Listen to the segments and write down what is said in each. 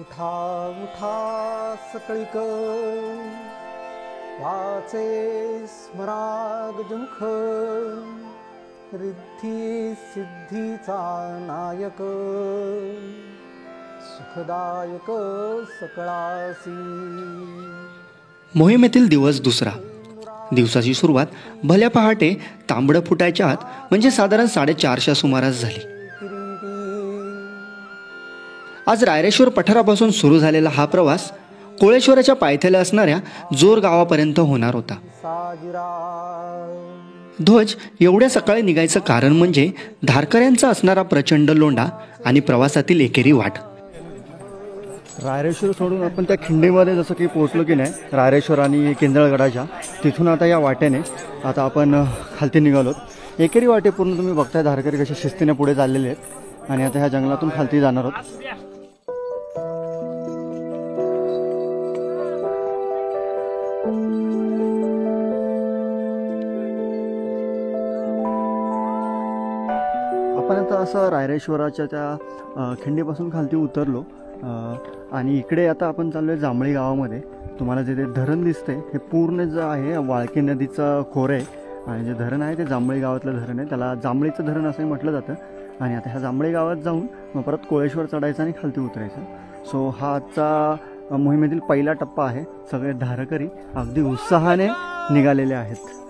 उठा उठा सकळीक वाचे स्मरागजुमुख रिद्धी सिद्धीचा नायक सुखदायक सकळासी। मोहिमेतील दिवस दुसरा। दिवसाची सुरुवात भल्या पहाटे तांबडं फुटायच्या आत म्हणजे साधारण 4:30च्या सुमारास झाली। आज रायरेश्वर पठारापासून सुरू झालेला हा प्रवास कोळेश्वराच्या पायथ्याला असणाऱ्या जोर गावापर्यंत होणार होता। ध्वज एवढ्या सकाळी निघायचं कारण म्हणजे धारकऱ्यांचा असणारा प्रचंड लोंढा आणि प्रवासातील एकेरी वाट। रायरेश्वर सोडून आपण त्या खिंडीमध्ये जसं की पोहोचलो की नाही, रायरेश्वर आणि केंद्रगडाच्या तिथून आता या वाटेने आता आपण खालती निघालोत। एकेरी वाटे पूर्ण तुम्ही बघताय धारकरी कशा शिस्तीने पुढे चाललेले आहेत आणि आता ह्या जंगलातून खालती जाणार आहोत। आपण आता असं रायरेश्वराच्या त्या खिंडीपासून खालती उतरलो आणि इकडे आता आपण चाललो आहे जांभळी गावामध्ये। तुम्हाला जे ते धरण दिसते हे पूर्ण जे आहे वाळकी नदीचं खोरं आहे आणि जे धरण आहे ते जांभळी गावातलं धरण आहे, त्याला जांभळीचं धरण असंही म्हटलं जातं। आणि आता ह्या जांभळी गावात जाऊन मग परत कोळेश्वर चढायचं आणि खालती उतरायचं। सो हा आजचा मोहिमेतील पहिला टप्पा आहे। सगळे धारकरी अगदी उत्साहाने निघालेले आहेत।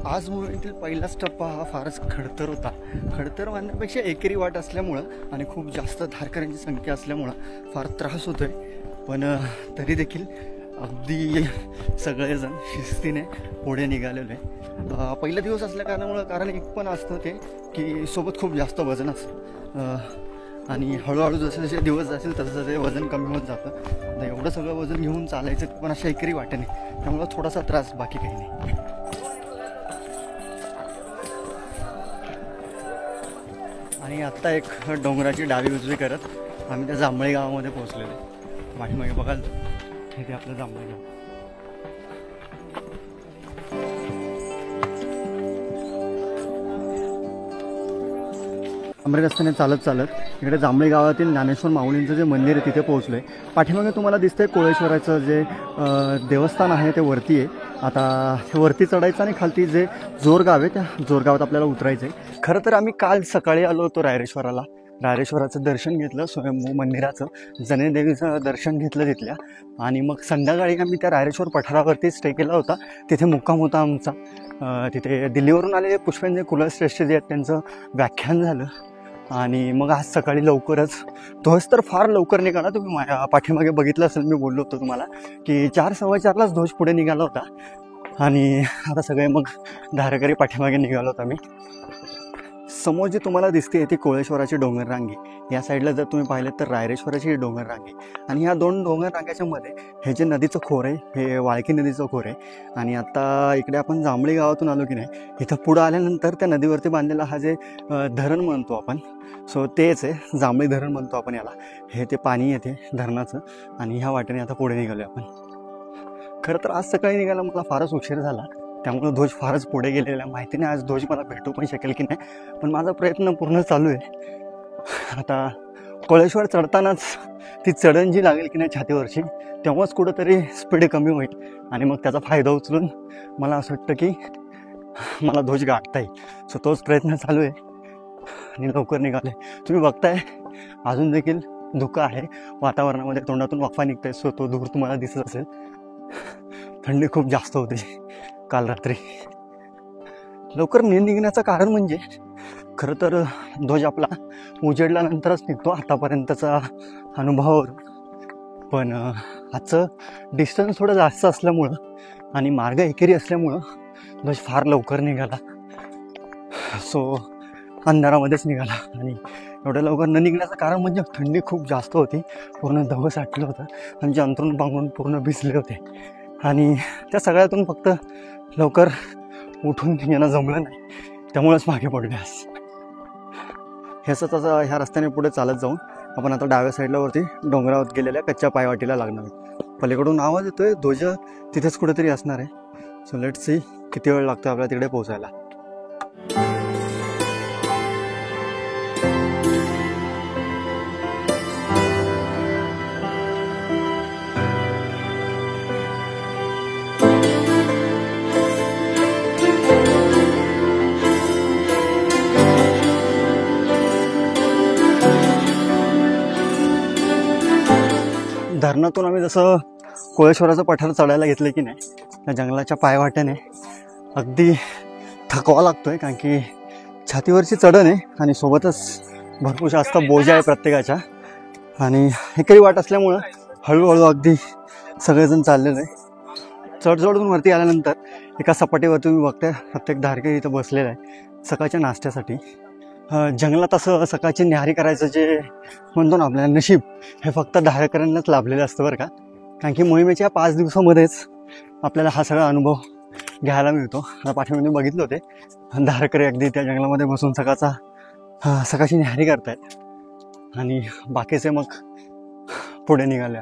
आज मोहिमेतील पहिलाच टप्पा हा फारच खडतर होता। खडतर म्हणण्यापेक्षा एकेरी वाट असल्यामुळं आणि खूप जास्त धारकऱ्यांची संख्या असल्यामुळं फार त्रास होतोय, पण तरी देखील अगदी सगळेजण शिस्तीने पुढे निघालेले आहे। पहिला दिवस असल्या कारणामुळं कारण एक पण असतं ते की सोबत खूप जास्त वजन असतं आणि हळूहळू जसे जसे दिवस जातील तसं तसे वजन कमी होत जातं। तर एवढं सगळं वजन घेऊन चालायचं पण अशा एकेरी वाटेने, त्यामुळं थोडासा त्रास, बाकी काही नाही। आणि आत्ता एक डोंगराची डावी उजवी करत आम्ही त्या जांभळी गावामध्ये पोहोचलेलो आहे। पाठीमागे बघाल हे आपलं जांभळी गाव। डांबरी रस्त्याने चालत चालत इकडे जांभळी गावातील ज्ञानेश्वर माऊलींचं जे मंदिर आहे तिथे पोहोचलो आहे। पाठीमागे तुम्हाला दिसतंय कोळेश्वराचं जे देवस्थान आहे ते वरती आहे। आता वरती चढायचं आणि खालती जे जोरगाव आहे त्या जोरगावात आपल्याला उतरायचं आहे। खरं तर आम्ही काल सकाळी आलो होतो रायरेश्वराला, रायरेश्वराचं दर्शन घेतलं, स्वयंभू मंदिराचं जनेदेवीचं दर्शन घेतलं तिथल्या, आणि मग संध्याकाळी आम्ही त्या रायरेश्वर पठारावरती स्टे केला होता। तिथे मुक्काम होता आमचा। तिथे दिल्लीवरून आलेले पुष्पेंद्र कुलश्रेष्ठ जे आहेत त्यांचं व्याख्यान झालं आणि मग आज सकाळी लवकरच ध्वज तर फार लवकर निघाला। तुम्ही माझ्या पाठीमागे बघितलं असेल, मी बोललो होतो तुम्हाला की 4:15लाच ध्वज पुढे निघाला होता आणि आता सगळे मग धारकरी पाठीमागे निघालो होतो आम्ही। समोर जी तुम्हाला दिसते ती कोळेश्वराची डोंगर रांगी, या साईडला जर तुम्ही पाहिलं तर रायरेश्वराची डोंगर रांगी, आणि ह्या दोन डोंगर रांगाच्या मध्ये हे जे नदीचं खोर आहे हे वाळकी नदीचं खोर आहे। आणि आता इकडे आपण जांभळी गावातून आलो की नाही, इथं पुढं आल्यानंतर त्या नदीवरती बांधलेला हा जे धरण म्हणतो आपण, सो तेच आहे जांभळी धरण म्हणतो आपण याला। हे ते पाणी येते धरणाचं आणि ह्या वाटेने आता पुढे निघालो आपण। खरं तर आज सकाळी निघायला मला फारच उशीर झाला, त्यामुळे ध्वज फारच पुढे गेलेला, माहिती नाही आज ध्वज मला भेटू पण शकेल की नाही, पण माझा प्रयत्न पूर्ण चालू आहे। आता कोळेश्वर चढतानाच ती चढण जी लागेल की नाही छातीवरची, तेव्हाच कुठंतरी स्पीड कमी होईल आणि मग त्याचा फायदा उचलून मला असं वाटतं की मला ध्वज गाठता येईल। सो तोच प्रयत्न चालू आहे आणि लवकर निघाले। तुम्ही बघताय अजून देखील धुकं आहे वातावरणामध्ये, तोंडातून वाफा निघताय, सो तो धूर तुम्हाला दिसत असेल। थंडी खूप जास्त होती काल रात्री। लवकर निघण्याचं कारण म्हणजे खरं तर ध्वज आपला उजेडल्यानंतरच निघतो आतापर्यंतचा अनुभवावर, पण आजचं डिस्टन्स थोडं जास्त असल्यामुळं आणि मार्ग एकेरी असल्यामुळं ध्वज फार लवकर निघाला। सो अंधारामध्येच निघाला आणि एवढ्या लवकर न निघण्याचं कारण म्हणजे थंडी खूप जास्त होती, पूर्ण धग साठलं होतं, म्हणजे अंथरूण पांघरून पूर्ण भिजले होते आणि त्या सगळ्यातून फक्त लवकर उठून येणं जमलं नाही, त्यामुळेच मागे पडले आज। ह्याच ह्या रस्त्याने पुढे चालत जाऊन आपण आता डाव्या साईडला वरती डोंगरावर गेलेल्या कच्च्या पायवाटीला लागणार। पलीकडून आवाज येतोय, ध्वज तिथेच कुठेतरी असणार आहे। सो लेट्स सी किती वेळ लागतो आपल्याला तिकडे पोहोचायला। धरणातून आम्ही जसं कोळेश्वराचं पठार चढायला घेतलं की नाही, त्या जंगलाच्या पायवाट्याने अगदी थकवा लागतोय, कारण की छातीवरची चढण आहे आणि सोबतच भरपूर जास्त बोजा आहे प्रत्येकाच्या, आणि एकरी वाट असल्यामुळं हळूहळू अगदी सगळेजण चाललेलं आहे. चढचढून वरती आल्यानंतर एका सपाटीवरती तुम्ही बघताय प्रत्येक धारकरी इथं बसलेला आहे सकाळच्या नाश्त्यासाठी. जंगलात असं सकाळची न्याहारी करायचं जे म्हणतो ना आपल्याला नशीब, हे फक्त धारकऱ्यांनाच लाभलेलं असतं बरं का. कारण की मोहिमेच्या 5 दिवसामध्येच आपल्याला हा सगळा अनुभव घ्यायला मिळतो. आता पाठीमध्ये बघितले होते धारकरी अगदी त्या जंगलामध्ये बसून सकाळची न्याहारी करतायत, आणि बाकीचे मग पुढे निघाले.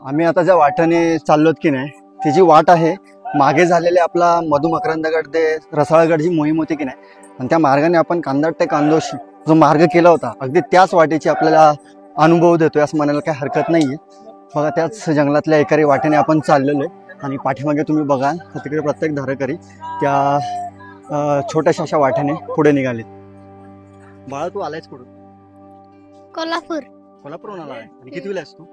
आम्ही आता ज्या वाटेने चाललोत की नाही, ती जी वाट आहे मागे झालेले आपला मधुमकरंदगड ते रसाळगड जी मोहीम होती की नाही, आणि त्या मार्गाने आपण कांदाट ते कांदोशी जो मार्ग केला होता, अगदी त्याच वाटेची आपल्याला अनुभव देतोय असं म्हणायला काही हरकत नाही आहे. बघा, त्याच जंगलातल्या एकारी वाटेने आपण चाललेलो आहे, आणि पाठीमागे तुम्ही बघाल तर तिकडे प्रत्येक धारकरी त्या छोट्याशा अशा वाटेने पुढे निघाले. बाळा, तू आलायस कुठून? कोल्हापूरहून आला आहे. आणि कितवीला आहेस तू?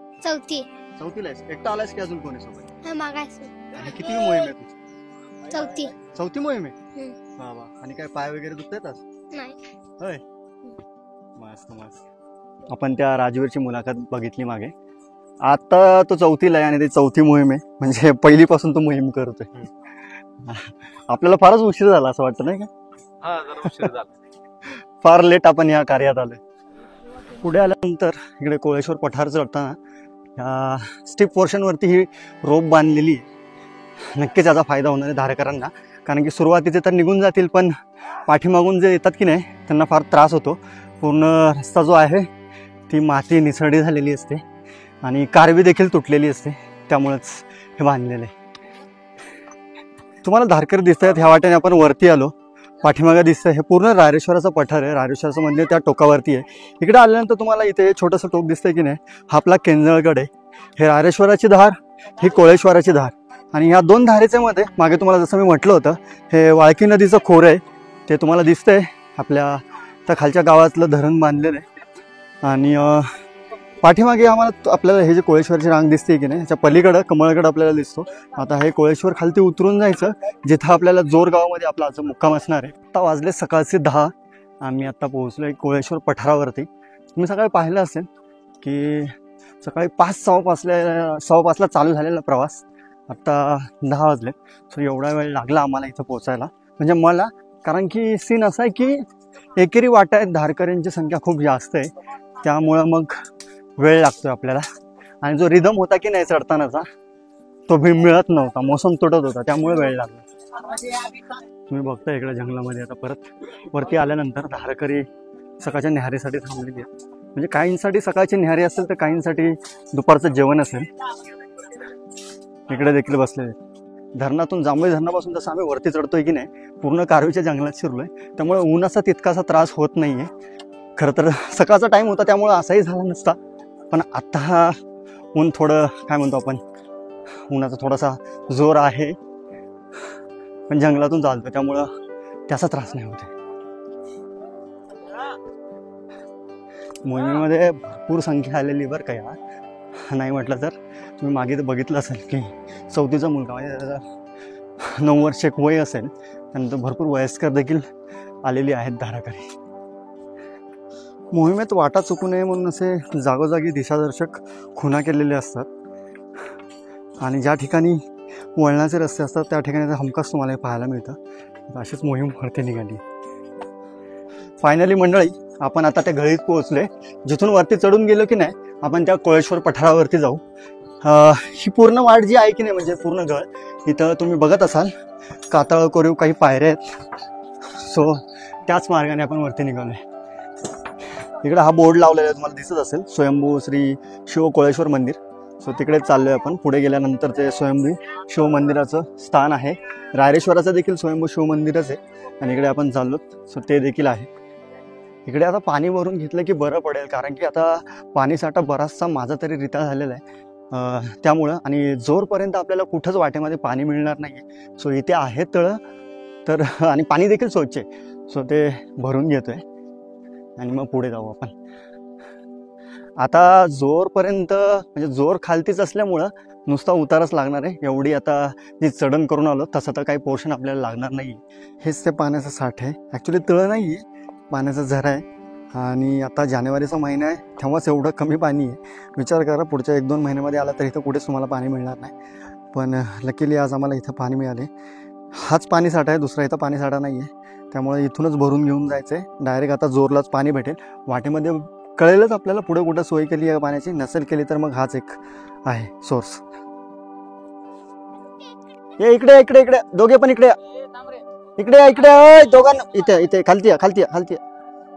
चौथीला आहेस. एकटा आलायस की अजून कोणी सोबत? आणि किती मोहीम आहे तुझी? चौथी मोहीम आहे. वा वा. आणि काय पाय वगैरे दुखतात आज? होय, मस्त मस्त. आपण त्या राजवीरची मुलाखत बघितली मागे. आता तो चौथीला आहे आणि ती चौथी मोहीम आहे, म्हणजे पहिलीपासून तो मोहीम करतोय. आपल्याला फारच उशीर झाला असं वाटतं नाही का? हा, जरा उशीर झाला. फार लेट आपण या कार्यात आलोय. पुढे आल्यानंतर इकडे कोळेश्वर पठार चढताना या स्टीप पोर्शनवरती ही रोप बांधलेली आहे. नक्कीच याचा फायदा होणार आहे धारकऱ्यांना, कारण की सुरुवातीचे तर निघून जातील, पण पाठीमागून जे येतात की नाही त्यांना फार त्रास होतो. पूर्ण रस्ता जो आहे ती माती निसरडी झालेली असते आणि कारवी देखील तुटलेली असते, त्यामुळेच हे बांधलेलं आहे. तुम्हाला धारकरी दिसत आहेत. ह्या वाट्याने आपण वरती आलो. पाठीमागे दिसतं हे पूर्ण रायरेश्वराचं पठार आहे. रायरेश्वराचं मंदिर त्या टोकावरती आहे. इकडे आल्यानंतर तुम्हाला इथे छोटंसं टोक दिसतंय की नाही, हा आपला केंजळगड आहे. हे रायरेश्वराची धार, ही कोळेश्वराची धार, आणि ह्या दोन धारेच्या मध्ये मागे तुम्हाला जसं मी म्हटलं होतं हे वाळकी नदीचं खोरं आहे, ते तुम्हाला दिसतंय. आपल्या त्या खालच्या गावातलं धरण बांधलेलं आहे. आणि पाठीमागे आपल्याला हे जे कोळेश्वरची रांग दिसते की नाही, ह्याच्या पलीकडं कमळगड आपल्याला दिसतो. आता हे कोळेश्वर खालती उतरून जायचं, जिथं आपल्याला जोर गावामध्ये आपला आजचा मुक्काम असणार आहे. आता वाजले सकाळचे 10. आम्ही आता पोहोचलोय कोळेश्वर पठारावरती. तुम्ही सकाळी पाहिलं असेल की सकाळी 5:15ला चालू झालेला प्रवास आता 10 वाजले. सो एवढा वेळ लागला आम्हाला इथं पोहोचायला, म्हणजे मला. कारण की सीन असा आहे की एकेरी वाटा आहेत, धारकऱ्यांची संख्या खूप जास्त आहे, त्यामुळं मग वेळ लागतोय आपल्याला. आणि जो रिदम होता की नाही चढतानाचा, तो भी मिळत नव्हता, मोसम तुटत होता, त्यामुळे वेळ लागला. तुम्ही बघता इकडे जंगलामध्ये आता परत वरती आल्यानंतर धारकरी सकाळच्या न्याहारीसाठी थांबलेली आहे. म्हणजे काहींसाठी सकाळची न्याहारी असेल तर काहींसाठी दुपारचं जेवण असेल. इकडे देखील बसलेले. धरणातून जांभळी धरणापासून जसं आम्ही वरती चढतोय की नाही, पूर्ण कारवीच्या जंगलात शिरलोय, त्यामुळे उन्हाचा तितकासा त्रास होत नाहीये. खरं तर सकाळचा टाइम होता त्यामुळे असाही झाला नसता, पण आता ऊन थोडं काय म्हणतो आपण, उन्हाचा थोडासा जोर आहे, पण जंगलातून चालतो त्यामुळं त्याचा त्रास नाही होत. मोहिमेमध्ये भरपूर संख्या आलेली बरं का. या नाही म्हटलं तर तुम्ही मागे तर बघितलं असेल की 34चा मुलगा, म्हणजे त्याचा 9 वर्ष एक वय असेल. त्यानंतर भरपूर वयस्कर देखील आलेली आहेत धारकरी. मोहिमेत वाटा चुकू नये म्हणून असे जागोजागी दिशादर्शक खुणा केलेले असतात, आणि ज्या ठिकाणी वळणाचे रस्ते असतात त्या ठिकाणी हमखास तुम्हाला पाहायला मिळतं. अशीच मोहीम वरती निघाली. फायनली मंडळी, आपण आता त्या गळीत पोहोचले. जिथून वरती चढून गेलो की नाही, आपण त्या कोळेश्वर पठारावरती जाऊ. ही पूर्ण वाट जी आहे की नाही, म्हणजे पूर्ण गळ, इथं तुम्ही बघत असाल कातळ कोरीव काही पायऱ्या आहेत. सो त्याच मार्गाने आपण वरती निघालोय. इकडे हा बोर्ड लावलेला आहे, तुम्हाला दिसत असेल, स्वयंभू श्री शिव कोळेश्वर मंदिर. सो तिकडे चाललोय आपण. पुढे गेल्यानंतर ते स्वयंभू शिव मंदिराचं स्थान आहे. रायरेश्वराचं देखील स्वयंभू शिव मंदिरच आहे, आणि इकडे आपण चाललो. सो ते देखील आहे. इकडे आता पाणी भरून घेतलं की बरं पडेल, कारण की आता पाणीसाठा बराचसा माझा तरी रिता झालेला आहे. त्यामुळं, आणि जोरपर्यंत आपल्याला कुठंच वाटेमध्ये पाणी मिळणार नाही. सो इथे आहे तळं तर, आणि पाणी देखील स्वच्छ आहे. सो ते भरून घेतोय आणि मग पुढे जाऊ आपण. आता जोरपर्यंत म्हणजे जोर खालतीच असल्यामुळं नुसता उतारच लागणार आहे. एवढी आता जी चढण करून आलो तसं तर काही पोर्शन आपल्याला लागणार नाही. हेच ते पाण्याचं साठ आहे. ॲक्च्युली तळ नाही आहे, पाण्याचा झरा आहे. आणि आता जानेवारीचा महिना आहे, तेव्हाच एवढं कमी पाणी आहे. विचार करा पुढच्या 1-2 महिन्यामध्ये आला तर इथं कुठेच तुम्हाला पाणी मिळणार नाही. पण लकीली आज आम्हाला इथं पाणी मिळाले. हाच पाणी साठा आहे, दुसरा इथं पाणी साठा नाही आहे. त्यामुळे इथूनच भरून घेऊन जायचं आहे. डायरेक्ट आता जोरलाच पाणी भेटेल. वाटेमध्ये कळेलच आपल्याला पुढे कुठं सोय केली आहे पाण्याची. नसेल केली तर मग हाच एक आहे सोर्स. ये इकडे इकडे इकडे दोघे पण इकडे इकडे इकडे दोघांना इथे इथे खालती खालती खालती.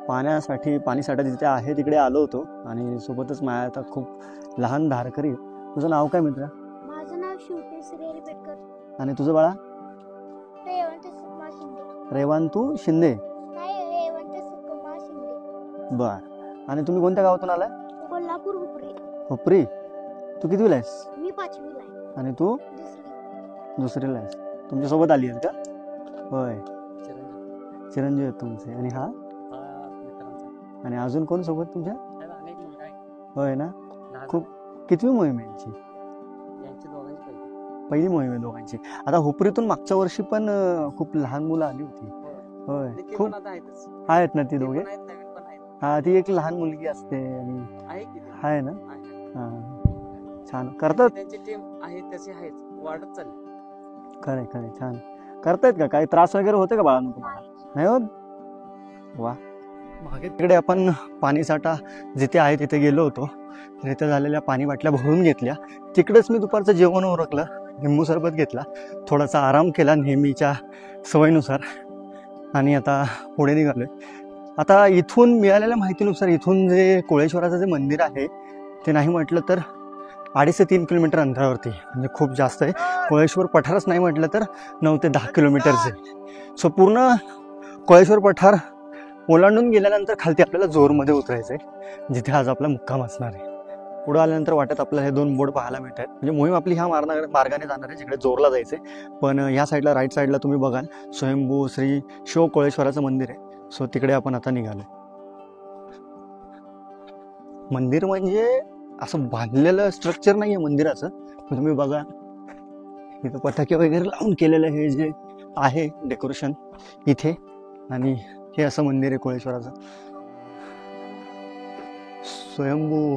पाण्यासाठी पाणी साठा जिथे आहे तिकडे आलो होतो आणि सोबतच माझ्या आता खूप लहान धारकरी. तुझं नाव काय मित्र? माझं नाव शिवतेज श्री पेटकर. आणि तुझं बाळा? रेवंत सुकुमार शिंदे. रेवांतू शिंदे. नाही, रेवंत सुकुमार शिंदे. बर. आणि तुम्ही कोणत्या गावातून आलाय? कोल्हापूर हुपरी. हुपरी. तू कितवीला आहेस? मी 5वीला आहे. आणि तू? दुसरीला आहेस. तुमच्यासोबत आली आहेस का? होय. चिरंजीव आहेत तुमचे. आणि हा? आणि अजून कोण सोबत तुमच्या? होय ना. खूप कितवी मोहीम आहे यांची? पहिली मोहीम आहे दोघांची. आता हुपरीतून मागच्या वर्षी पण खूप लहान मुलं आली होती. होय. खूप आहेत ना ती दोघे? हा, ती एक लहान मुलगी असते आणि आहे ना. हा, छान करतात. खरे खरे छान करतायत का? काही त्रास वगैरे होते का बाळांना तुम्हाला? नाही होत? वा. मागे तिकडे आपण पाणी साठा जिथे आहे तिथे गेलो होतो. तिथे झालेल्या पाणी बाटल्या भरून घेतल्या. तिकडेच मी दुपारचं जेवण उरकलं, लिंबू सरबत घेतला, थोडासा आराम केला नेहमीच्या सवयीनुसार आणि आता पुढे निघालोय. आता इथून मिळालेल्या माहितीनुसार इथून जे कोळेश्वराचं जे मंदिर आहे ते नाही म्हटलं तर 2.5 ते 3 किलोमीटर अंतरावरती, म्हणजे खूप जास्त आहे. कोळेश्वर पठारच नाही म्हटलं तर 9 ते 10 किलोमीटरचे. सो पूर्ण कोळेश्वर पठार ओलांडून गेल्यानंतर खालती आपल्याला जोरमध्ये उतरायचं आहे, जिथे आज आपला मुक्काम असणार आहे. पुढं आल्यानंतर वाटत आपल्याला हे 2 बोर्ड पाहायला मिळत आहेत. म्हणजे मोहीम आपली ह्या मार्गाने जाणार आहे जिकडे जोरला जायचं आहे. पण ह्या साईडला राईट साईडला तुम्ही बघाल स्वयंभू श्री शिव कोळेश्वराचं मंदिर आहे. सो तिकडे आपण आता निघालो. मंदिर म्हणजे असं बांधलेलं स्ट्रक्चर नाही आहे मंदिराचं. तुम्ही बघा इथं पटाके वगैरे लावून केलेलं हे जे आहे डेकोरेशन इथे. आणि हे असं मंदिर आहे कोळेश्वराचं. स्वयंभू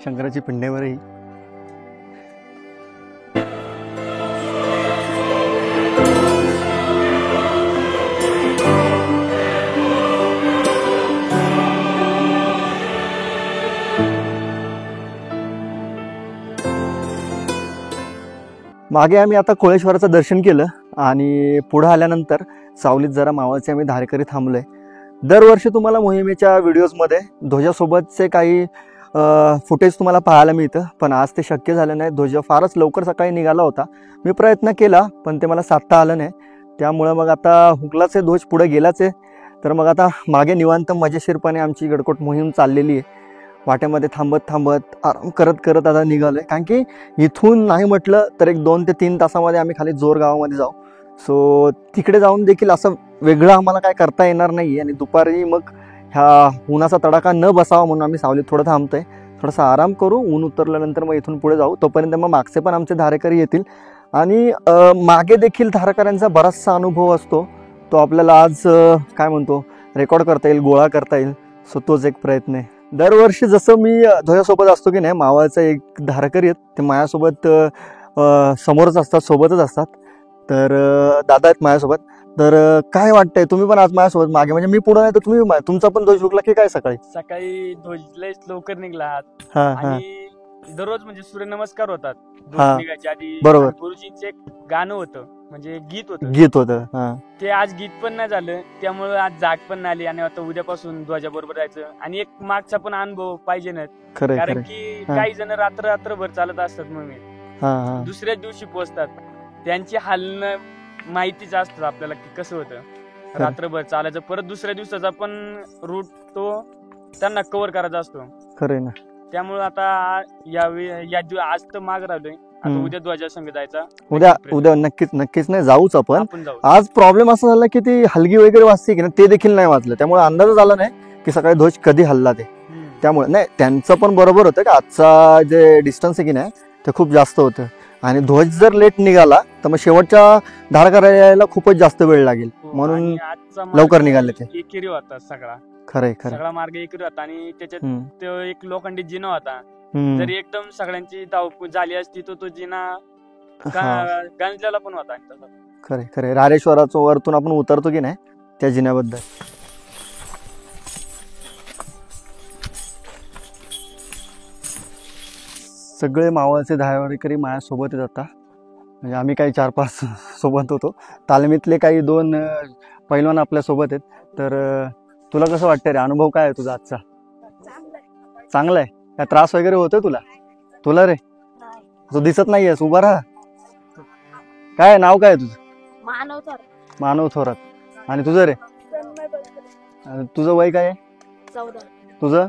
शंकराची पिंडेवरही मागे आम्ही आता कोळेश्वराचं दर्शन केलं आणि पुढे आल्यानंतर सावलीत जरा मावळचे आम्ही धारेकरी थांबलोय. दरवर्षी तुम्हाला मोहिमेच्या व्हिडिओजमध्ये ध्वजासोबतचे काही फुटेज तुम्हाला पाहायला मिळतं, पण आज ते शक्य झालं नाही. ध्वज फारच लवकर सकाळी निघाला होता. मी प्रयत्न केला पण ते मला साधता आलं नाही. त्यामुळं मग आता हुकलाच आहे, ध्वज पुढे गेलाच आहे. तर मग आता मागे निवांत मजेशीरपणे आमची गडकोट मोहीम चाललेली आहे. वाटेमध्ये थांबत थांबत आराम करत करत आता निघालोय, कारण की इथून नाही म्हटलं तर एक 2 ते 3 तासामध्ये आम्ही खाली जोर गावामध्ये जाऊ. सो तिकडे जाऊन देखील असं वेगळं आम्हाला काय करता येणार नाही. आणि दुपारी मग ह्या उन्हाचा तडाखा न बसावा म्हणून आम्ही सावलीत थोडं थांबतोय, थोडासा आराम करू. ऊन उतरल्यानंतर मग इथून पुढे जाऊ. तोपर्यंत मग मागचे पण आमचे धारेकरी येतील. आणि मागे देखील धारकऱ्यांचा बराचसा अनुभव असतो, तो आपल्याला आज काय म्हणतो रेकॉर्ड करता येईल, गोळा करता येईल. सो तोच एक प्रयत्न आहे. दरवर्षी जसं मी ध्वजासोबत असतो की नाही, मावळचा एक धारकरी आहेत ते माझ्यासोबत समोरच असतात, सोबतच असतात. तर दादा आहेत माझ्यासोबत. तर काय वाटतंय, तुम्ही पण आज माझ्यासोबत मागे, म्हणजे मी पुढे नाही तर तुम्ही, तुमचा पण ध्वज हुकला की काय? सकाळी ध्वज लय लवकर निघला आहात. हा. आणि दररोज म्हणजे सूर्यनमस्कार होतात हा. ध्वज निघायच्या आधी. बरोबर. गुरुजींचं एक गाणं होतं, म्हणजे गीत होतं. ते आज गीत पण नाही झालं, त्यामुळे आज जाग पण नाही आली. आणि आता उद्यापासून ध्वजाबरोबर जायचं. आणि एक मागचा पण अनुभव पाहिजे ना, कारण की काही जण रात्रभर चालत असतात, मग दुसऱ्याच दिवशी पोहोचतात. त्यांची हालणं माहितीच असतात आपल्याला की कसं होतं रात्रभर चालायचं. परत दुसऱ्या दिवसाचा पण रूट तो त्यांना कव्हर करायचा असतो. खरं ना. त्यामुळे आता आज तर माग राहिलोय, आता उद्या ध्वजा संघ जायचा. उद्या नक्कीच नाही जाऊच आपण. जाऊ. आज प्रॉब्लेम असा झाला की ती हलगी वगैरे वाजते की ना, ते देखील नाही वाजलं. त्यामुळे अंदाजच आला नाही की सकाळी ध्वज कधी हल्ला ते. त्यामुळे नाही, त्यांचं पण बरोबर होतं का आजचा जे डिस्टन्स आहे की नाही ते खूप जास्त होतं आणि ध्वज जर लेट निघाला तर मग शेवटच्या धार करायला खूपच जास्त वेळ लागेल, म्हणून आणि आजचा मार्ग लवकर निघाले ते. एकेरी होता सगळा खरंय खरं. सगळा मार्ग एकेरी होता आणि त्याच्यात हम्म. तो एक लोखंडी जिना होता. हम्म. जर एकदम सगळ्यांची धावपळ झाली असती तर तो जिना हा. गंजलेला पण होता आणि तसा. खरे खरे. रारेश्वराचं वरतून आपण उतरतो की नाही त्या जिन्याबद्दल. सगळे मावळचे धारेकरी माझ्यासोबत येत आता, म्हणजे आम्ही काही 4-5 सोबत होतो. तालमीतले काही 2 पैलवान आपल्यासोबत आहेत. तर तुला कसं वाटतं रे, अनुभव काय आहे तुझा आजचा? चांगला आहे. काय त्रास वगैरे होतोय तुला रे? तू दिसत नाहीयेस, उभा राहा. काय नाव काय आहे तुझं? मानव थोरात. आणि तुझं रे? तुझं वय काय आहे? 14. तुझं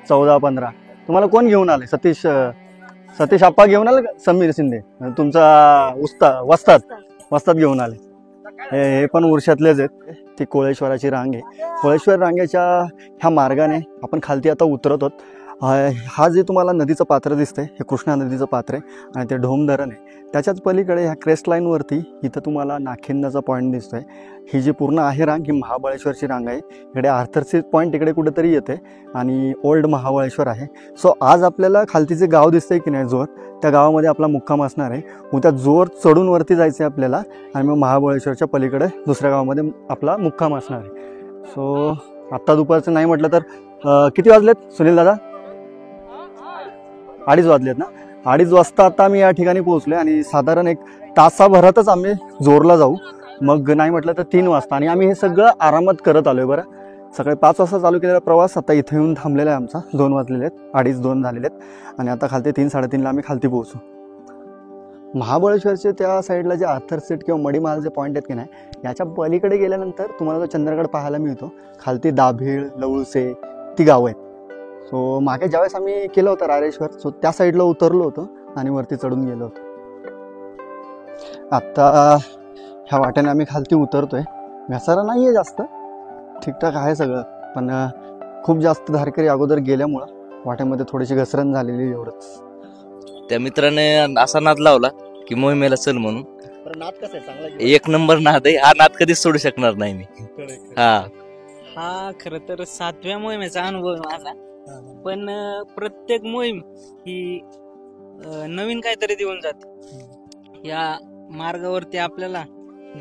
14-15. तुम्हाला कोण घेऊन आले? सतीश आप्पा घेऊन आले का? समीर शिंदे तुमचा वस्ताद घेऊन आले. हे पण उरशातलेच आहेत. ती कोळेश्वराची रांग आहे. कोळेश्वर रांगेच्या ह्या मार्गाने आपण खालती आता उतरत आहोत. हा जे तुम्हाला नदीचं पात्र दिसतंय हे कृष्णा नदीचं पात्र आहे आणि ते ढोम धरण आहे. त्याच्याच पलीकडे ह्या क्रेस्ट लाईनवरती इथं तुम्हाला नाखिंदाचा पॉईंट दिसतोय. ही जी पूर्ण आहे रांग ही महाबळेश्वरची रांग आहे. इकडे आर्थरचे पॉईंट इकडे कुठेतरी येते आणि ओल्ड महाबळेश्वर आहे. सो आज आपल्याला खालती जे गाव दिसतंय की नाही जोर, त्या गावामध्ये आपला मुक्काम असणार आहे. उद्या जोर चढून वरती जायचं आहे आपल्याला आणि मग महाबळेश्वरच्या पलीकडे दुसऱ्या गावामध्ये आपला मुक्काम असणार आहे. सो आत्ता दुपारचं नाही म्हटलं तर किती वाजलेत सुनील दादा? 2:30 वाजलेत ना. 2:30 वाजता आता आम्ही या ठिकाणी पोहोचलो आणि साधारण 1 तासाभरातच आम्ही जोरला जाऊ. मग नाही म्हटलं तर 3 वाजता. आणि आम्ही हे सगळं आरामात करत आलोय बरं. सकाळी 5 वाजता चालू केलेला प्रवास आता इथं येऊन थांबलेला आहे आमचा. 2 वाजलेले आहेत, 2:30 झालेले आहेत आणि आता खालती 3-3:30ला आम्ही खालती पोहोचू. महाबळेश्वरचे त्या साईडला जे आर्थर सीट किंवा मडीमाल जे पॉईंट आहेत की नाही, याच्या पलीकडे गेल्यानंतर तुम्हाला तो चंद्रगड पाहायला मिळतो. खालती दाभीळ, लवळसे ती गावं आहेत. सो मागे ज्यावेळेस आम्ही केलं होतं रायरेश्वर, सो त्या साईडला उतरलो होतो आणि वरती चढून गेलो होतो. आत्ता ह्या वाट्याने आम्ही खालती उतरतोय. घसारा नाही आहे जास्त, ठीकठाक आहे सगळं, पण खूप जास्त धारकरी अगोदर गेल्यामुळं वाट्यामध्ये थोडीशी घसरण झालेली एवढंच. त्या मित्राने असा नाद लावला की मोहिमेला चल म्हणून. नाद कसं आहे? चांगला 1 नंबर नाद आहे हा. नाद कधीच सोडू शकणार नाही मी. हा खर तर 7व्या मोहिमेचा अनुभव आहे माझा. पण प्रत्येक मोहीम ही नवीन काहीतरी देऊन जाते. या मार्गावरती आपल्याला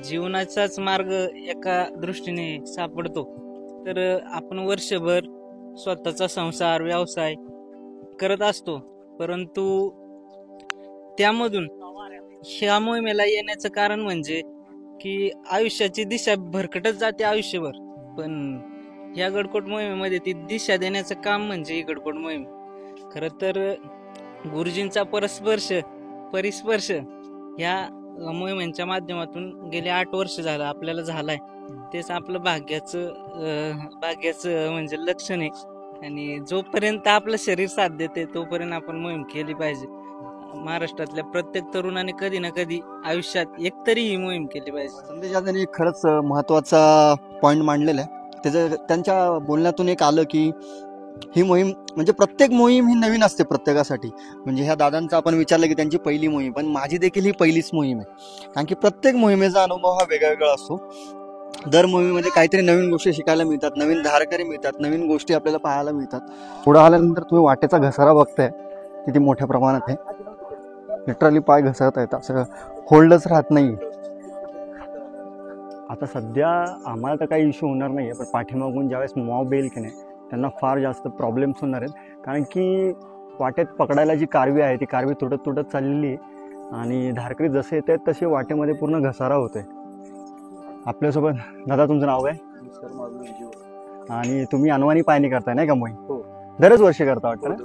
जीवनाचाच मार्ग एका दृष्टीने सापडतो. तर आपण वर्षभर स्वतःचा संसार व्यवसाय करत असतो, परंतु त्यामधून ह्या मोहिमेला येण्याचं कारण म्हणजे की आयुष्याची दिशा भरकटत जाते आयुष्यभर. पण या गडकोट मोहिमेमध्ये ती दिशा देण्याचं काम म्हणजे ही गडकोट मोहीम. खरं तर गुरुजींचा परिस्पर्श या मोहिमेच्या माध्यमातून गेले 8 वर्ष झालं आपल्याला झालाय. तेच आपलं भाग्याचं म्हणजे लक्षण आहे. आणि जोपर्यंत आपलं शरीर साथ देते तोपर्यंत आपण मोहीम केली पाहिजे. महाराष्ट्रातल्या प्रत्येक तरुणाने कधी ना कधी आयुष्यात एकतरी ही मोहीम केली पाहिजे. संदेश दादांनी खरंच महत्त्वाचा पॉईंट मांडलेला आहे. त्यांच्या बोलण्यातून एक आलं की ही मोहीम म्हणजे प्रत्येक मोहीम ही नवीन असते प्रत्येकासाठी. म्हणजे ह्या दादांचं आपण विचारलं की त्यांची पहिली मोहीम, पण माझी देखील ही पहिलीच मोहीम आहे. कारण की प्रत्येक मोहिमेचा अनुभव हा वेगळा असतो. दर मोहिमेमध्ये काहीतरी नवीन गोष्टी शिकायला मिळतात, नवीन धारकरी मिळतात, नवीन गोष्टी आपल्याला पाहायला मिळतात. पुढे आल्यानंतर तुम्ही वाटेचा घसारा बघताय किती मोठ्या प्रमाणात आहे. लिटरली पाय घसरत आहेत, असं होल्डच राहत नाही. आता सध्या आम्हाला तर काही इश्यू होणार नाही आहे, पण पाठीमागून ज्यावेळेस मॉब येईल की नाही त्यांना फार जास्त प्रॉब्लेम्स होणार आहेत. कारण की वाटेत पकडायला जी कारवी आहे ती कारवी तुटत चाललेली आहे आणि धारकरी जसे येत आहेत तसे वाटेमध्ये पूर्ण घसारा होतोय. आपल्यासोबत दादा, तुमचं नाव आहे? आणि तुम्ही अनवाणी पाहणी करताय नाही का मोहीम? हो, दरच वर्षी करता वाटतं ना?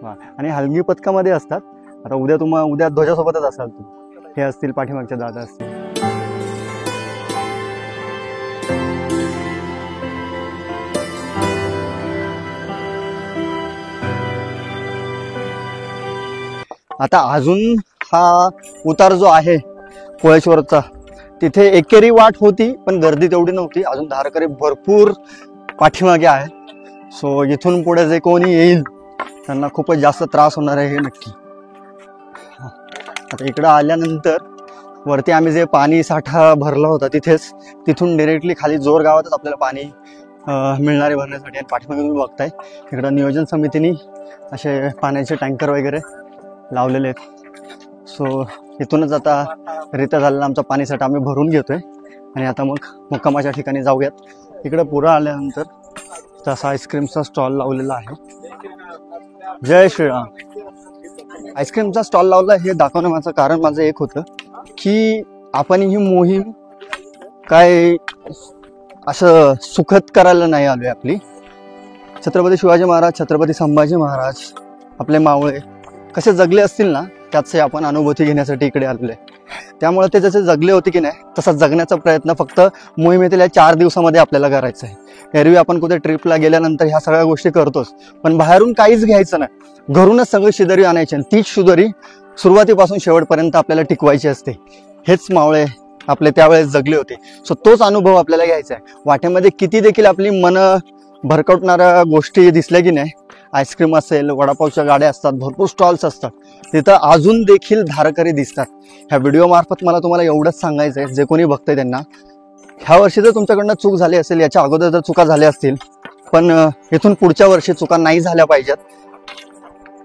वा. आणि हलगी पथकामध्ये असतात. आता उद्या ध्वजासोबतच असाल तुम्ही. हे असतील पाठीमागच्या दादा असतील. आता अजून हा उतार जो आहे कोळेश्वरचा, तिथे एकेरी वाट होती पण गर्दी तेवढी नव्हती. अजून धारकरी भरपूर पाठीमागे आहे. सो इथून पुढे जे कोणी येईल त्यांना खूपच जास्त त्रास होणार आहे हे नक्की. आता इकडं आल्यानंतर वरती आम्ही जे पाणी साठा भरला होता तिथून डिरेक्टली खाली जोर गावातच आपल्याला पाणी मिळणार आहे भरण्यासाठी. आणि पाठीमागे तुम्ही बघताय इकडं नियोजन समितीने असे पाण्याचे टँकर वगैरे लावलेले आहेत. सो इथूनच आता रित्या झालेला आमचा पाणी साठा आम्ही भरून घेतोय आणि आता मग मुक्कामाच्या ठिकाणी जाऊयात. इकडं पुरं आल्यानंतर तसा आईस्क्रीमचा स्टॉल लावलेला आहे. जय श्रीराम. आईस्क्रीमचा स्टॉल लावला हे दाखवण्याचं कारण माझं एक होतं की आपण ही मोहीम काय असं सुखद करायला नाही आलोय. आपली छत्रपती शिवाजी महाराज, छत्रपती संभाजी महाराज, आपले मावळे कसे जगले असतील ना त्याचे आपण अनुभूती घेण्यासाठी इकडे आलेले. त्यामुळे ते जसे जगले होते की नाही तसा जगण्याचा प्रयत्न फक्त मोहिमेतील या 4 दिवसामध्ये आपल्याला करायचा आहे. एरवी आपण कुठे ट्रिपला गेल्यानंतर ह्या सगळ्या गोष्टी करतोच, पण बाहेरून काहीच घ्यायचं नाही, घरूनच सगळी शिदोरी आणायची आणि तीच शिदोरी सुरुवातीपासून शेवटपर्यंत आपल्याला टिकवायची असते. हेच मावळे आपले त्यावेळेस जगले होते. सो तोच अनुभव आपल्याला घ्यायचा आहे. वाटेमध्ये किती देखील आपली मन भरकवणाऱ्या गोष्टी दिसल्या की नाही, आईस्क्रीम असेल, वडापावच्या गाड्या असतात, भरपूर स्टॉल्स असतात, तिथं अजून देखील धारकरी दिसतात. ह्या व्हिडिओ मार्फत मला तुम्हाला एवढंच सांगायचं आहे, जे कोणी बघतंय त्यांना, ह्या वर्षी जर तुमच्याकडनं चूक झाली असेल, याच्या अगोदर जर चुका झाल्या असतील, पण इथून पुढच्या वर्षी चुका नाही झाल्या पाहिजेत.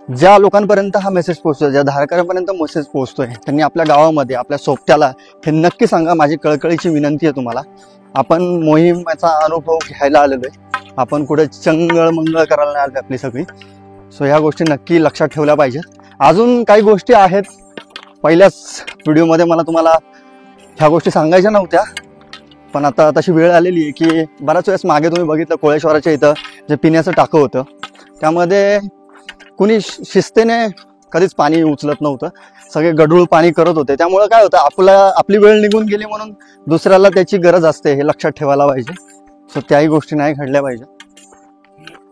ज्या लोकांपर्यंत हा मेसेज पोहोचतोय, ज्या धारकऱ्यांपर्यंत मेसेज पोहोचतोय, त्यांनी आपल्या गावामध्ये आपल्या सोबत्याला हे नक्की सांगा. माझी कळकळीची विनंती आहे तुम्हाला. आपण मोहिमेचा अनुभव घ्यायला आलेलो आहे, आपण कुठे चंगळ मंगळ करायला नाही आलो आपली सगळी. सो ह्या गोष्टी नक्की लक्षात ठेवल्या पाहिजेत. अजून काही गोष्टी आहेत, पहिल्याच व्हिडिओमध्ये मला तुम्हाला ह्या गोष्टी सांगायच्या नव्हत्या, पण आता तशी वेळ आलेली आहे की बऱ्याच वेळेस मागे तुम्ही बघितलं कोळेश्वराच्या इथं जे पिण्याचं टाकं होतं त्यामध्ये कुणी शिस्तीने कधीच पाणी उचलत नव्हतं, सगळे गढूळ पाणी करत होते. त्यामुळे काय होतं, आपली वेळ निघून गेली म्हणून दुसऱ्याला त्याची गरज असते, हे लक्षात ठेवायला पाहिजे. सो त्याही गोष्टी नाही घडल्या पाहिजे.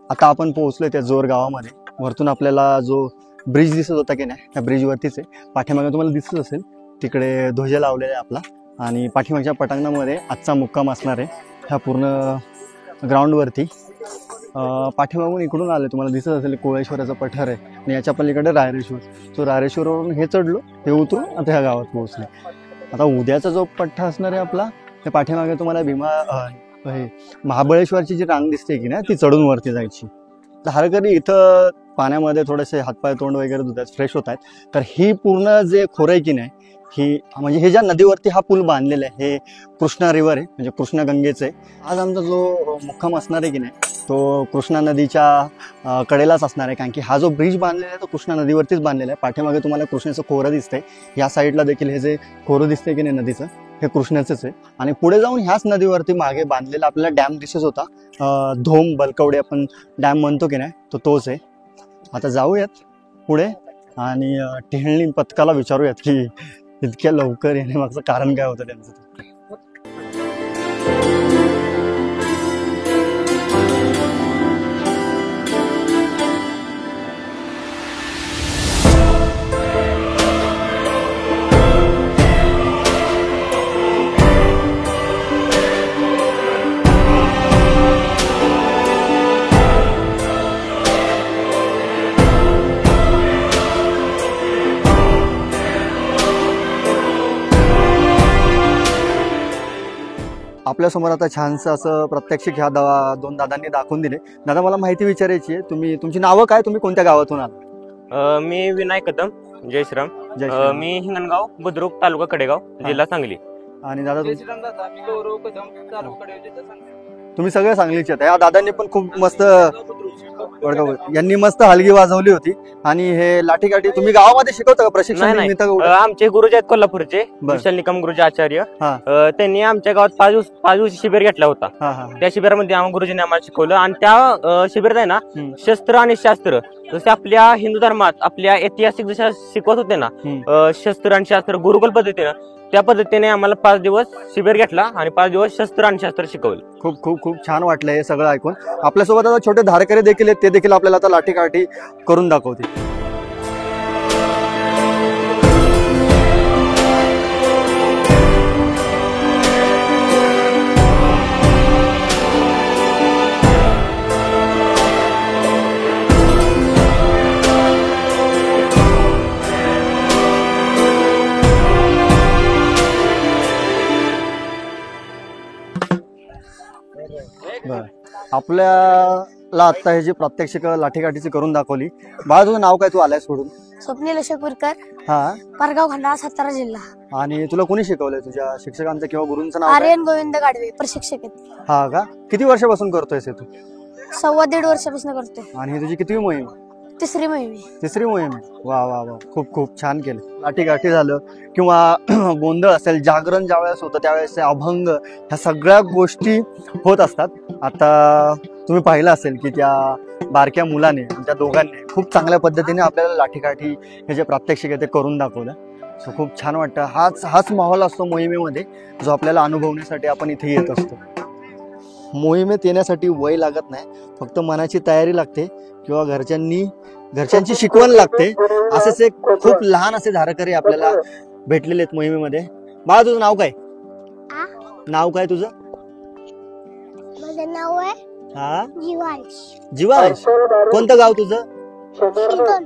आता आपण पोहोचलोय त्या जोर गावामध्ये. वरतून आपल्याला जो ब्रिज दिसत होता की नाही, त्या ब्रिजवरतीच आहे. पाठीमागे तुम्हाला दिसत असेल तिकडे ध्वज लावलेला आहे आपला, आणि पाठीमागच्या पटांगणामध्ये आजचा मुक्काम असणार आहे ह्या पूर्ण ग्राउंडवरती. पाठीमागून इकडून आले तुम्हाला दिसत असेल कोळेश्वराचं पठार आहे आणि याच्या पलीकडे रायरेश्वर. सो रायरेश्वरवरून हे चढलो, हे उतरून आता ह्या गावात पोहोचले. आता उद्याचा जो पठ्ठा असणार आहे आपला, ते पाठीमागे तुम्हाला महाबळेश्वरची जी रांग दिसते की नाही, ती चढून वरती जायची. धारकरी इथं पाण्यामध्ये थोडेसे हातपाय तोंड वगैरे धुतात, फ्रेश होत आहेत. तर ही पूर्ण जे खोरं आहे की नाही, ही म्हणजे हे ज्या नदीवरती हा पूल बांधलेला आहे, हे कृष्णा रिव्हर आहे, म्हणजे कृष्णा गंगेचं आहे. आज आमचा जो मुक्काम असणार आहे की नाही, तो कृष्णा नदीच्या कडेलाच असणार आहे, कारण की हा जो ब्रिज बांधलेला आहे तो कृष्णा नदीवरतीच बांधलेला आहे. पाठीमागे तुम्हाला कृष्णाचं खोरं दिसतंय, या साईडला देखील हे जे खोरं दिसतंय की नाही नदीचं, हे कृष्णाचंच आहे. आणि पुढे जाऊन ह्याच नदीवरती मागे बांधलेला आपल्याला डॅम दिसत होता, धोम बलकवडे आपण डॅम म्हणतो की नाही, तो तोच आहे. आता जाऊयात पुढे आणि टेहळणी पथकाला विचारूयात की इतक्या लवकर येण्यामागचं कारण काय होतं त्यांचं. आपल्यासमोर आता छानसं असं प्रत्यक्ष ह्या 2 दादांनी दाखवून दिले. दादा, मला माहिती विचारायची आहे, तुमची नावं काय, तुम्ही कोणत्या गावातून आला? मी विनायक कदम, जय श्रीराम. मी हिंगणगाव, बुद्रुक, तालुका कडेगाव, जिल्हा सांगली. आणि दादा तुम्ही सगळे सांगलीचे आहेत. या दादांनी पण खूप मस्त, यांनी मस्त हलगी वाजवली होती. आणि हे लाठीकाठी तुम्ही गावामध्ये शिकवता का प्रशिक्षण? आमचे गुरुजी आहेत कोल्हापूरचे, विशाल निकम गुरुजी आचार्य. त्यांनी आमच्या गावात 5 दिवस शिबिर घेतला होता. त्या शिबिरामध्ये आम्हाला गुरुजींनी आम्हाला शिकवलं. आणि त्या शिबिरात आहे ना, शस्त्र आणि शास्त्र, जसे आपल्या हिंदू धर्मात आपल्या ऐतिहासिक जशा शिकवत होते ना, शस्त्र आणि शास्त्र गुरुकुल पद्धतीनं, त्या पद्धतीने आम्हाला 5 दिवस शिबिर घेतला आणि 5 दिवस शस्त्र आणि शास्त्र शिकवलं. खूप खूप खूप छान वाटलं हे सगळं ऐकून. आपल्यासोबत आता छोटे धारकरी देखील आहेत, ते देखील आपल्याला आता लाठीकाठी करून दाखवतील. बर, आपल्याला आता हे जे प्रात्यक्षिक लाठीकाठीची करून दाखवली, बाळा तुझं नाव काय, तू आलाय सोडून? स्वप्नील अशोक विरकर, हा, पारगाव खंडाळा, सातारा जिल्हा. आणि तुला कोणी शिकवलंय, तुझ्या शिक्षकांचं किंवा गुरूंचं नाव काय? आर्यन गोविंद गाडवे, प्रशिक्षक आहेत. हा का, किती वर्षापासून करतोयस हे तू? 1.25 वर्षापासून करतोय. आणि ही तुझी कितवी मोहीम? तिसरी मोहीम आहे. तिसरी मोहीम आहे. वा वा वा, खूप खूप छान केलं. लाठीकाठी झालं किंवा गोंधळ असेल, जागरण ज्या वेळेस होतं त्यावेळेस अभंग, ह्या सगळ्या गोष्टी होत असतात. आता तुम्ही पाहिलं असेल की त्या बारक्या मुलाने, त्या दोघांनी खूप चांगल्या पद्धतीने आपल्याला लाठीकाठी हे जे प्रात्यक्षिक आहे ते करून दाखवलं. सो खूप छान वाटतं. हाच माहोल असतो मोहिमेमध्ये, जो आपल्याला अनुभवण्यासाठी आपण इथे येत असतो. मोहिमेत येण्यासाठी वय लागत नाही, फक्त मनाची तयारी लागते किंवा घरच्यांची शिकवण लागते. असेच एक खूप लहान असे धारकरी आपल्याला भेटलेले आहेत मोहिमेमध्ये. बाळा तुझं नाव काय? नाव काय तुझं? माझं नाव आहे हा, जीवांश. जीवांश. कोणतं गाव तुझं? शिल्दोन.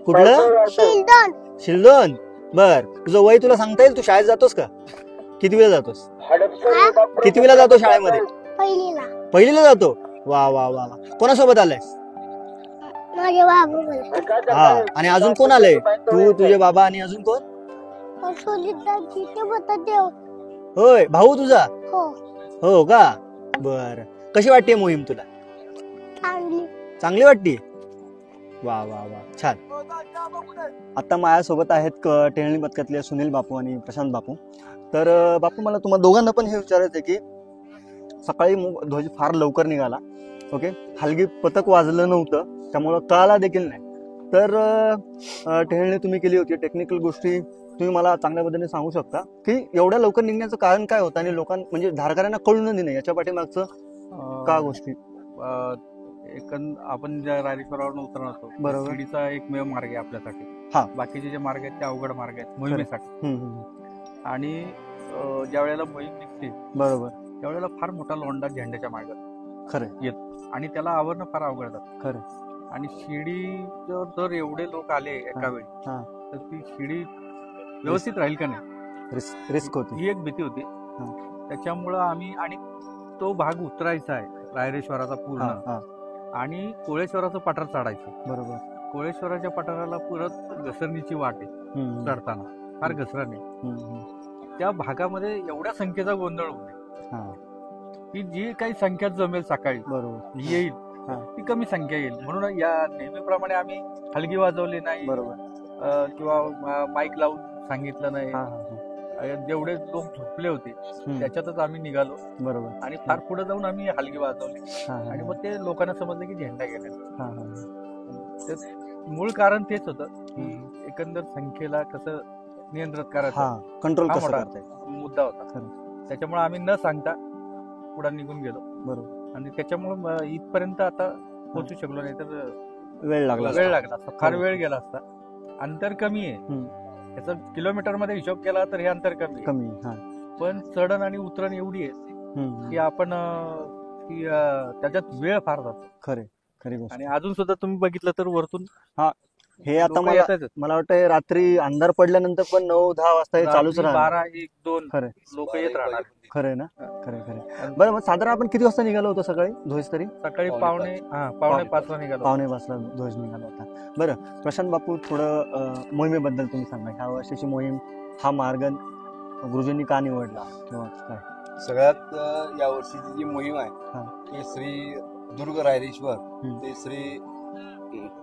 कुठलं? शिल्दोन. शिल्दोन. बर, तुझं वय तुला सांगता येईल? तू शाळेत जातोस का? कितवीला जातोस? कितवीला जातो शाळेमध्ये? पहिलीला जातो. वा वा वा वा. कोणासोबत आलायस? माझे बाबा. हा, आणि अजून कोण आलंय? तू, तुझे बाबा आणि अजून कोण? होय, भाऊ तुझा? हो का, बर. कशी वाटते मोहीम तुला? चांगली वाटते. वा वा वा, छान. आता माझ्यासोबत आहेत टेहळणी पथकातले सुनील बापू आणि प्रशांत बापू. तर बापू, मला तुम्हाला दोघांना पण हे विचारायचं आहे की सकाळी ध्वज फार लवकर निघाला, ओके, हलगी पथक वाजलं नव्हतं, त्यामुळं कळाला देखील नाही. तर टेहळणी तुम्ही केली होती, टेक्निकल गोष्टी तुम्ही मला चांगल्या पद्धतीने सांगू शकता की एवढ्या लवकर निघण्याचं कारण काय होतं आणि म्हणजे धारकऱ्यांना कळून न देणं याच्या पाठीमागचं का गोष्टी? आपण ज्या रायरेश्वरावरून उतरणार असतो, बरोबर, शिर्डीचा एकमेव मार्ग आहे आपल्यासाठी. हा, बाकीचे जे मार्ग आहेत ते अवघड मार्ग आहेत मोहिमेसाठी. आणि ज्या वेळेला मोहीम निघते, बरोबर, त्यावेळेला फार मोठा लोंढा झेंड्याच्या मार्गात खरं येतो आणि त्याला आवरणं फार अवघड जातं. खरं. आणि शिर्डी जर एवढे लोक आले एका वेळी, तर ती शिर्डी व्यवस्थित राहील का नाही, रिस्क होती, ही एक भीती होती. त्याच्यामुळं आम्ही, आणि तो भाग उतरायचा आहे रायरेश्वराचा पूर्ण, आणि कोळेश्वराचं पठार चढायचं. बरोबर, कोळेश्वराच्या पठाराला परत घसरणीची वाट आहे, चढताना फार घसरण आहे. त्या भागामध्ये एवढ्या संख्येचा गोंधळ होईल की जी काही संख्या जमेल सकाळी, बरोबर, येईल ती कमी संख्या येईल. म्हणून या नेहमीप्रमाणे आम्ही हलगी वाजवली नाही, बरोबर, किंवा माईक लावून सांगितलं नाही. जेवढे लोक झोपले होते त्याच्यातच आम्ही निघालो, बरोबर, आणि फार पुढे जाऊन आम्ही हलगी वाजवली आणि मग ते लोकांना समजलं की झेंडा गेला. मूळ कारण तेच होतं की एकंदर संख्येला कसं नियंत्रित करायचं, कंट्रोल मुद्दा होता. त्याच्यामुळे आम्ही न सांगता पुढे निघून गेलो, बरोबर, आणि त्याच्यामुळे इथपर्यंत आता पोहोचू शकलो. नाही तर वेळ लागला असता, फार वेळ गेला असता. अंतर कमी आहे, त्याचा किलोमीटर मध्ये हिशोब केला तर हे अंतर कमी, पण चढण आणि उतरण एवढी आहे की आपण त्याच्यात वेळ फार जातो. खरी गोष्ट. आणि अजून सुद्धा तुम्ही बघितलं तर वरतून हे आता मला वाटतं रात्री अंधार पडल्यानंतर पण 9-10 वाजता हे चालूच राहणार, 12-1-2 लोक येत राहणार. खरंय ना, खरं. बरं, मग साधारण आपण किती वाजता निघालो होतो सकाळी ध्वज? तरी सकाळी पावणे 5 ला निघालो. पावणे 5 ला ध्वज निघाला होता. बरं प्रशांत बापू, थोडं मोहिमेबद्दल तुम्ही सांगा. ह्या वर्षीची मोहीम, हा मार्ग गुरुजींनी का निवडला किंवा काय? सगळ्यात या वर्षीची जी मोहीम आहे ती श्री दुर्ग रायरेश्वर ते श्री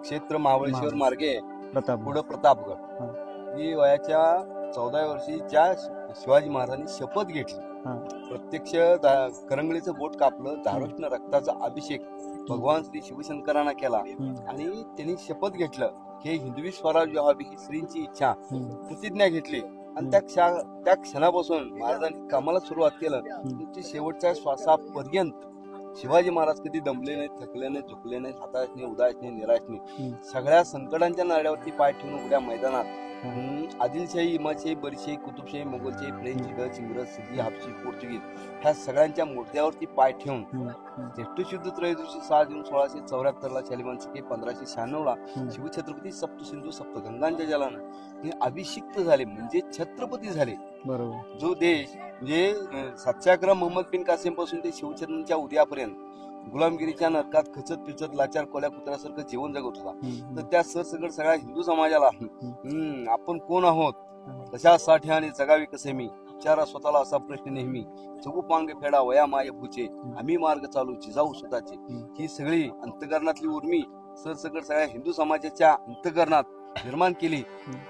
क्षेत्र महाबळेश्वर मार्गे पुढे प्रतापगड, ही वयाच्या 14व्या वर्षी ज्या शिवाजी महाराजांनी शपथ घेतली, प्रत्यक्ष करंगळीचं बोट कापलं, धारोष्ण रक्ताचा अभिषेक भगवान श्री शिवशंकरांना केला आणि त्यांनी शपथ घेतलं की हिंदवी स्वराज्य व्हावी ही श्रींची इच्छा, प्रतिज्ञा घेतली. आणि त्या क्षणापासून महाराजांनी कामाला सुरुवात केलं. त्यांची शेवटच्या श्वासापर्यंत शिवाजी महाराज कधी दमले नाही, थकले नाही, झुकले नाही, हाताळत नाही, उदास नाही, निराश नाही. सगळ्या संकटांच्या नाड्यावरती पाय ठेवून उघड्या मैदानात आदिलशाही, इमादशाही, बरीशाही, कुतुबशाही, मोगलशाही, फ्रेंच, डच, इंग्रज, सिद्धी, हाबशी, पोर्तुगीज ह्या सगळ्यांच्या मुर्द्यावरती पाय ठेवून ज्येष्ठ शुद्ध त्रयोदशी 6 जून 1674 शालिवाहन शके 1596 शिवछत्रपती सप्तसिंधू सप्तगंगांच्या जलानं हे अभिषिक्त झाले, म्हणजे छत्रपती झाले. बरोबर. जो देश म्हणजे सत्याग्रह मोहम्मद बिन कासिम पासून ते शिवछत्रपतींच्या उदयापर्यंत गुलामगिरीच्या नरकात खचत पिचत लाचार कोल्या कुत्र्यासारखं जीवन जगत होता, तर त्या सरसकट सगळ्या हिंदू समाजाला आपण कोण आहोत, कशा साठी आणि जगावे कसे मी, विचारा स्वतःला असा प्रश्न नेहमी, जगू पांग फेडा वया माय भूचे, आम्ही मार्ग चालू जिजाऊ स्वतःचे. ही सगळी अंतकरणातली उर्मी सरसकट सगळ्या हिंदू समाजाच्या अंतकरणात निर्माण केली.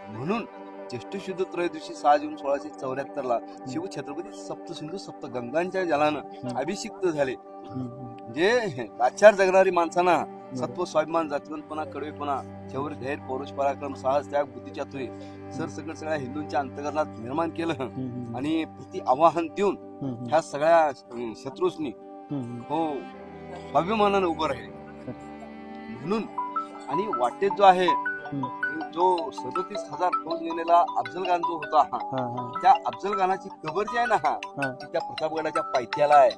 म्हणून ज्येष्ठ शुद्ध त्रयोदशी 6 जून 1674 शिवछत्रपती सप्तसिंधू सप्तगंगांच्या जलानं अभिषिक्त झाले. म्हणजे लाचार जगणारी माणसांना सत्व, स्वाभिमान, जातीवंतपणा, कडवेपणा, शौर्य, धैर्य, पौरुष, पराक्रम, साहस, त्याग, बुद्धीचातुर्य सरसकट सगळ्या हिंदूंच्या अंतकरणात निर्माण केलं आणि प्रति आवाहन देऊन ह्या सगळ्या शत्रूसनी हो स्वाभिमानानं उभं राहिले. म्हणून आणि वाटेत जो आहे जो 37,000 फौज नेलेला अफजल खान जो होता, त्या अफजल खानाची कबर जी आहे ना, त्या प्रतापगडाच्या पायथ्याला आहे.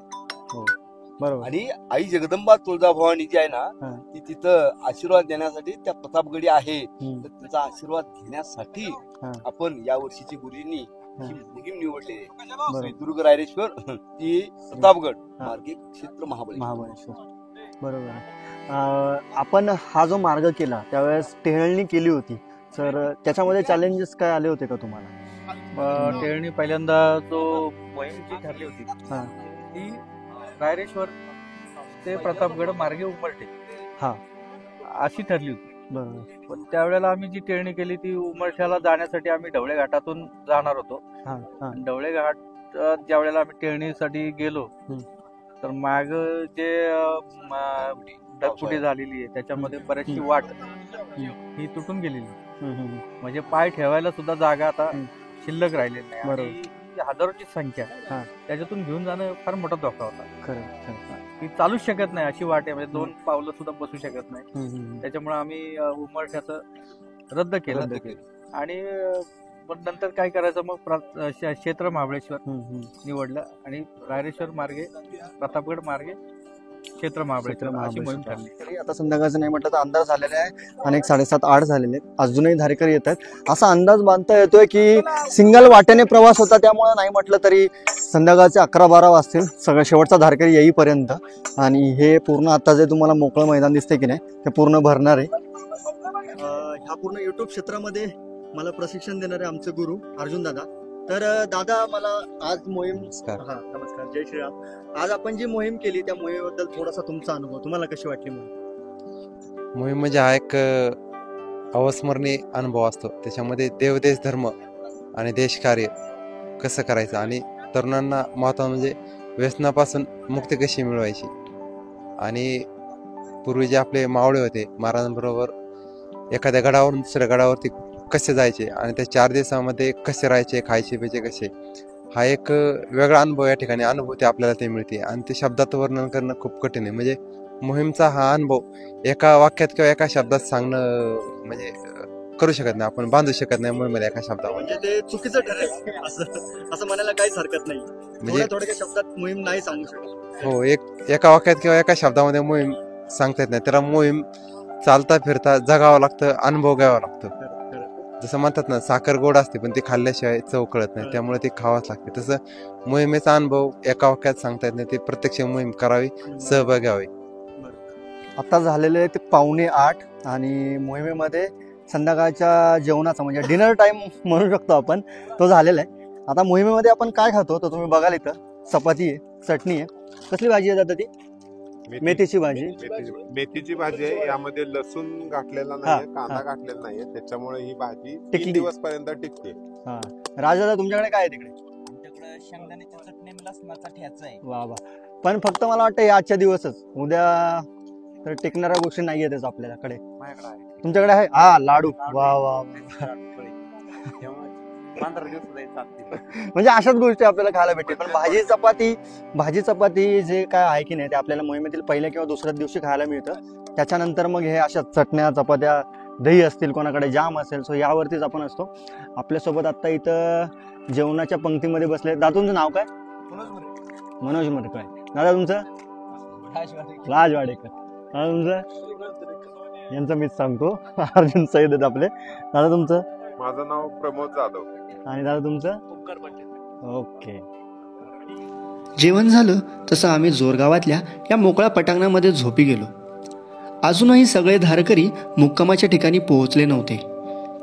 बरोबर. आणि आई जगदंबा तुळजाभवानी जी आहे ना, ती तिथं आशीर्वाद देण्यासाठी त्या प्रतापगडी आहे. तर त्याचा आशीर्वाद घेण्यासाठी आपण या वर्षीची गुरुजींनी ही मोहीम निवडली आहे. दुर्ग रायरेश्वर ती प्रतापगड मार्गे क्षेत्र महाबळेश्वर. बरोबर. आपण हा जो मार्ग केला त्यावेळेस टेहळणी केली होती, तर त्याच्यामध्ये चॅलेंजेस काय आले होते का तुम्हाला? टेहळणी पहिल्यांदा जो मोहीम जी ठरली होती ती रायरेश्वर ते प्रतापगड मार्गे उमरठे अशी ठरली होती. बरोबर. पण त्यावेळेला आम्ही जी टेहळणी केली ती उमरठ्याला जाण्यासाठी आम्ही ढवळे घाटातून जाणार होतो. ढवळे घाट ज्या वेळेला आम्ही टेहळणीसाठी गेलो तर माग जे ढगफुटी झालेली आहे त्याच्यामध्ये बऱ्याचशी वाट ही तुटून गेलेली, म्हणजे पाय ठेवायला सुद्धा जागा आता शिल्लक राहिलेली नाही. बरोबर. हजारोची संख्या त्याच्यातून घेऊन जाणं फार मोठा धोका होता. ती चालूच शकत नाही अशी वाट आहे, म्हणजे 2 पावलं सुद्धा बसू शकत नाही. त्याच्यामुळे आम्ही उमरठ्याचं रद्द केलं आणि नंतर काय करायचं मग क्षेत्र महाबळेश्वर निवडलं आणि रायरेश्वर मार्गे प्रतापगड मार्गे क्षेत्र महाबळेश्वर अशी मोहीम ठरली. आता संध्याकाळचं नाही म्हटलं तर अंदाज झालेला आहे, अनेक 7:30-8 झालेले आहेत, अजूनही धारेकर येत आहेत. असा अंदाज बांधता येतोय की सिंगल वाटेने प्रवास होता, त्यामुळे नाही म्हटलं तरी संध्याकाळचे 11-12 वाजतील सगळं शेवटचा धारेकर येईपर्यंत. आणि हे पूर्ण आता जे तुम्हाला मोकळं मैदान दिसतंय की नाही ते पूर्ण भरणार आहे. ह्या पूर्ण युट्यूब क्षेत्रामध्ये मला प्रशिक्षण देणारे आमचे गुरु अर्जुन दादा. तर दादा मला आज मोहीम नमस्कार, जय श्रीराम. आज आपण जी मोहीम केली त्या मोहिमेबद्दल थोडासा तुमचा अनुभव, तुम्हाला कशी वाटली मोहीम? म्हणजे हा एक अविस्मरणीय अनुभव असतो. त्याच्यामध्ये देवदेश धर्म आणि देशकार्य कसं करायचं आणि तरुणांना महत्त्वाचं म्हणजे व्यसनापासून मुक्ती कशी मिळवायची. आणि पूर्वी जे आपले मावळे होते महाराजांबरोबर एखाद्या गडावरून दुसऱ्या गडावरती कसे जायचे आणि त्या 4 दिवसामध्ये कसे राहायचे, खायचे प्यायचे कसे, हा एक वेगळा अनुभव या ठिकाणी अनुभूती आपल्याला ते मिळते. आणि ते शब्दात वर्णन करणं खूप कठीण आहे. म्हणजे मोहीमचा हा अनुभव एका वाक्यात किंवा एका शब्दात सांगणं म्हणजे करू शकत नाही, आपण बांधू शकत नाही मोहीममध्ये एका शब्दामध्ये. म्हणजे ते चुकीचं ठरेल असं म्हणायला काहीच हरकत नाही. म्हणजे थोड्या शब्दात मोहीम नाही सांगू शकत. हो, एका वाक्यात किंवा एका शब्दामध्ये मोहीम सांगता येत नाही. त्याला मोहीम चालता फिरता जगावं लागतं, अनुभव घ्यावा लागतो. जसं म्हणतात ना, साखर गोड असते पण ती खाल्ल्याशिवाय चव कळत नाही, त्यामुळे ती खावाच लागते. तसं मोहिमेचा अनुभव एका वाक्यात सांगता येत नाही, ती प्रत्यक्ष मोहीम करावी, सहभाग घ्यावी. आता झालेले ते 7:45 आणि मोहिमेमध्ये संध्याकाळच्या जेवणाचा म्हणजे डिनर टाइम म्हणू शकतो आपण, तो झालेला आहे. आता मोहिमेमध्ये आपण काय खातो तर तुम्ही बघाल इथं चपाती आहे, चटणी आहे. कसली भाजी आहे दादा ती? मेथीची भाजी. मेथीची भाजी आहे, यामध्ये लसूण घातलेला नाही, कांदा घातलेला नाहीये, त्याच्यामुळे ही भाजी 3 दिवस पर्यंत टिकते. राजा तुमच्याकडे काय आहे तिकडे? आमच्याकडे शेंगदाण्याची चटणी आणि लसणाचा ठ्याचा आहे. वा वा. पण फक्त मला वाटतं हे आजच्या दिवसच, उद्या तर टिकणाऱ्या गोष्टी नाही येतच आपल्याकडे. तुमच्याकडे आहे? हा, लाडू. वा वा. म्हणजे अशाच गोष्टी आपल्याला खायला भेटतील. पण भाजी चपाती जे काय आहे की नाही ते आपल्याला मोहिमेतील पहिल्या किंवा दुसऱ्या दिवशी खायला मिळतं. त्याच्यानंतर मग हे अशा चटण्या चपात्या दही असतील, कोणाकडे जाम असेल, सो यावरतीच आपण असतो. आपल्यासोबत आत्ता इथं जेवणाच्या पंक्तीमध्ये बसले. दादा तुमचं नाव काय? मनोज मरकळे. दादा तुमचं? राज वाडेकर. दादा तुमचं? यांचं मीच सांगतो, अर्जुन सईद आहेत आपले. दादा तुमचं? माझं नाव प्रमोद जाधव. आणि दादा तुमचं? ओके. जेवण झालं तसं आम्ही जोरगावातल्या या मोकळ्या पटांगणामध्ये झोपी गेलो. अजूनही सगळे धारकरी मुक्कामाच्या ठिकाणी पोहोचले नव्हते.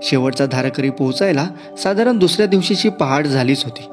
शेवटचा धारकरी पोहोचायला साधारण दुसऱ्या दिवशीची पहाट झालीच होती.